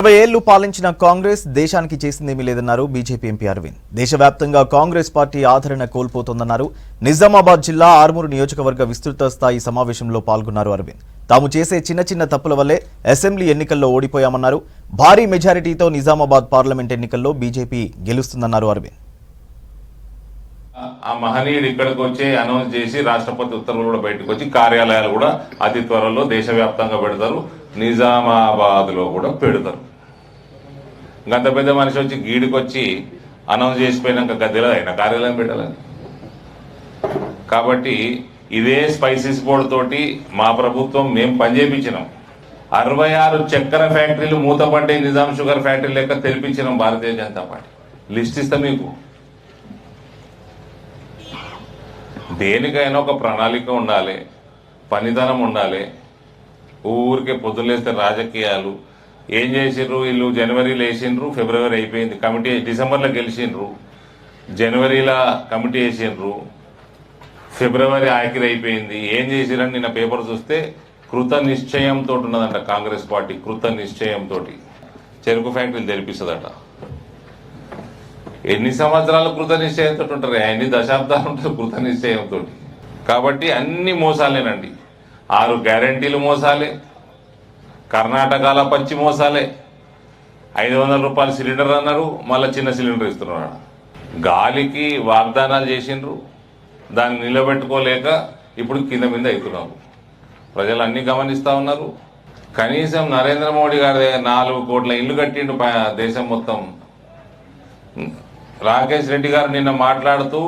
20 ఏళ్లు పాలించిన కాంగ్రెస్ దేశానికి చేసిందేమీ లేదన్నారు బీజేపీ ఎంపీ అరవింద్. దేశవ్యాప్తంగా కాంగ్రెస్ పార్టీ ఆదరణ కోల్పోతోందన్నారు. నిజామాబాద్ జిల్లా ఆర్మూరు నియోజకవర్గ విస్తృత స్థాయి సమావేశంలో పాల్గొన్నారు అరవింద్. తాము చేసే చిన్న చిన్న తప్పుల వల్లే అసెంబ్లీ ఎన్నికల్లో ఓడిపోయామన్నారు. భారీ మెజారిటీతో నిజామాబాద్ పార్లమెంట్ ఎన్నికల్లో బీజేపీ గెలుస్తుందన్నారు అరవింద్. ఆ మహనీయుడు ఇక్కడికి వచ్చి అనౌన్స్ చేసి రాష్ట్రపతి ఉత్తర్వులు కూడా బయటకు వచ్చి కార్యాలయాలు కూడా అతి త్వరలో దేశవ్యాప్తంగా పెడతారు, నిజామాబాద్ లో కూడా పెడతారు. గంత పెద్ద మనిషి వచ్చి గీడికొచ్చి అనౌన్స్ చేసిపోయినాక గద్దెలో అయినా కార్యాలయం పెట్టాలని. కాబట్టి ఇదే స్పైసెస్ బోర్డు తోటి మా ప్రభుత్వం మేము పనిచేయించినాం. 66 చక్కెర ఫ్యాక్టరీలు మూతపడ్డే నిజాం షుగర్ ఫ్యాక్టరీ లెక్క తెలిపించినాం భారతీయ జనతా పార్టీ. లిస్ట్ ఇస్తా మీకు. దేనికైనా ఒక ప్రణాళిక ఉండాలి, పనితనం ఉండాలి. ఊరికే పొద్దులేస్తే రాజకీయాలు ఏం చేసిండ్రు వీళ్ళు? జనవరిలో వేసిండ్రు, ఫిబ్రవరి అయిపోయింది, కమిటీ డిసెంబర్లో గెలిచిండ్రు, జనవరిలో కమిటీ వేసిండ్రు, ఫిబ్రవరి ఆఖరి అయిపోయింది. ఏం చేసిరని నిన్న పేపర్ చూస్తే కృత నిశ్చయంతో ఉన్నదంట కాంగ్రెస్ పార్టీ. కృత నిశ్చయంతో చెరుకు ఫ్యాక్టరీలు తెలిపిస్తుందట. ఎన్ని సంవత్సరాలు కృత నిశ్చయంతో ఉంటారు? ఎన్ని దశాబ్దాలు ఉంటారు కృత నిశ్చయంతో? కాబట్టి అన్ని మోసాలేనండి. 6 గ్యారంటీలు మోసాలే, కర్ణాటకలో పచ్చి మోసాలే. 500 రూపాయలు సిలిండర్ అన్నారు, మళ్ళీ చిన్న సిలిండర్ ఇస్తున్నారు. గాలికి వాగ్దానాలు చేసిండ్రు, దాన్ని నిలబెట్టుకోలేక ఇప్పుడు కింద మీద అవుతున్నారు. ప్రజలు అన్ని గమనిస్తూ ఉన్నారు. కనీసం నరేంద్ర మోడీ గారి 4 కోట్ల ఇల్లు కట్టిండు దేశం మొత్తం. రాకేష్ రెడ్డి గారు నిన్న మాట్లాడుతూ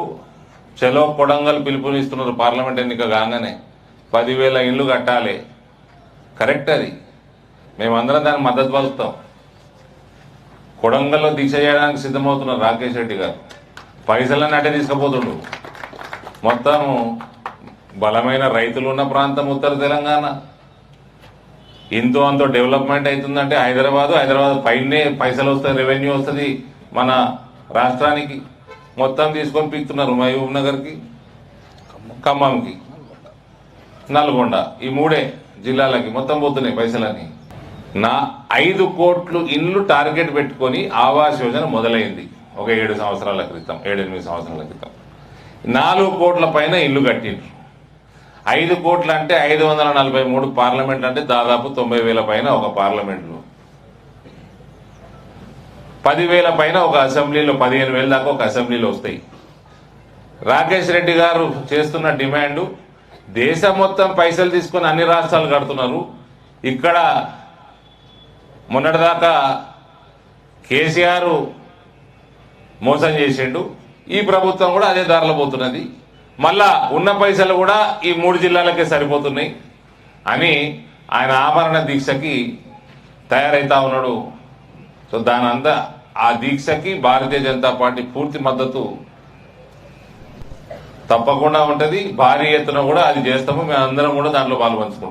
చలో కొడంగల్ పిలుపునిస్తున్నారు. పార్లమెంట్ ఎన్నిక కాగానే 10,000 ఇళ్ళు కట్టాలి. కరెక్ట్, అది మేమందరం దానికి మద్దతు పలుకుతాం. కొడంగల్లో దీక్ష చేయడానికి సిద్ధమవుతున్నారు రాకేష్ రెడ్డి గారు. పైసలన్నీ అట్టే తీసుకుపోతుండు. మొత్తం బలమైన రైతులు ఉన్న ప్రాంతం ఉత్తర తెలంగాణ. ఇంతో అంతో డెవలప్మెంట్ అవుతుందంటే హైదరాబాద్ పైనే పైసలు వస్తాయి, రెవెన్యూ వస్తుంది మన రాష్ట్రానికి. మొత్తం తీసుకొని పీకుతున్నారు మహబూబ్ నగర్కి, ఖమ్మంకి, నల్గొండ, ఈ 3 జిల్లాలకి మొత్తం పోతున్నాయి పైసలన్నీ. 5 కోట్లు ఇండ్లు టార్గెట్ పెట్టుకొని ఆవాస్ యోజన మొదలైంది ఒక 7 సంవత్సరాల క్రితం, 7-8 సంవత్సరాల క్రితం. 4 కోట్ల పైన ఇల్లు కట్టిండ్రు. 5 కోట్లు అంటే 543 పార్లమెంట్లు అంటే దాదాపు 90,000 పైన ఒక పార్లమెంట్లో, 10,000 పైన ఒక అసెంబ్లీలో, 15,000 దాకా ఒక అసెంబ్లీలో వస్తాయి. రాకేష్ రెడ్డి గారు చేస్తున్న డిమాండు దేశం మొత్తం పైసలు తీసుకొని అన్ని రాష్ట్రాలు కడుతున్నారు. ఇక్కడ మొన్నటిదాకా కేసీఆర్ మోసం చేసిండు, ఈ ప్రభుత్వం కూడా అదే దారిలో పోతున్నది. మళ్ళా ఉన్న పైసలు కూడా ఈ 3 జిల్లాలకే సరిపోతున్నాయి అని ఆయన ఆమరణ దీక్షకి తయారైతా ఉన్నాడు. సో దానంతా ఆ దీక్షకి భారతీయ జనతా పార్టీ పూర్తి మద్దతు తప్పకుండా ఉంటుంది. భారీ ఎత్తున కూడా అది చేస్తాము. మేము అందరం కూడా దాంట్లో పాల్పంచుకుంటాం.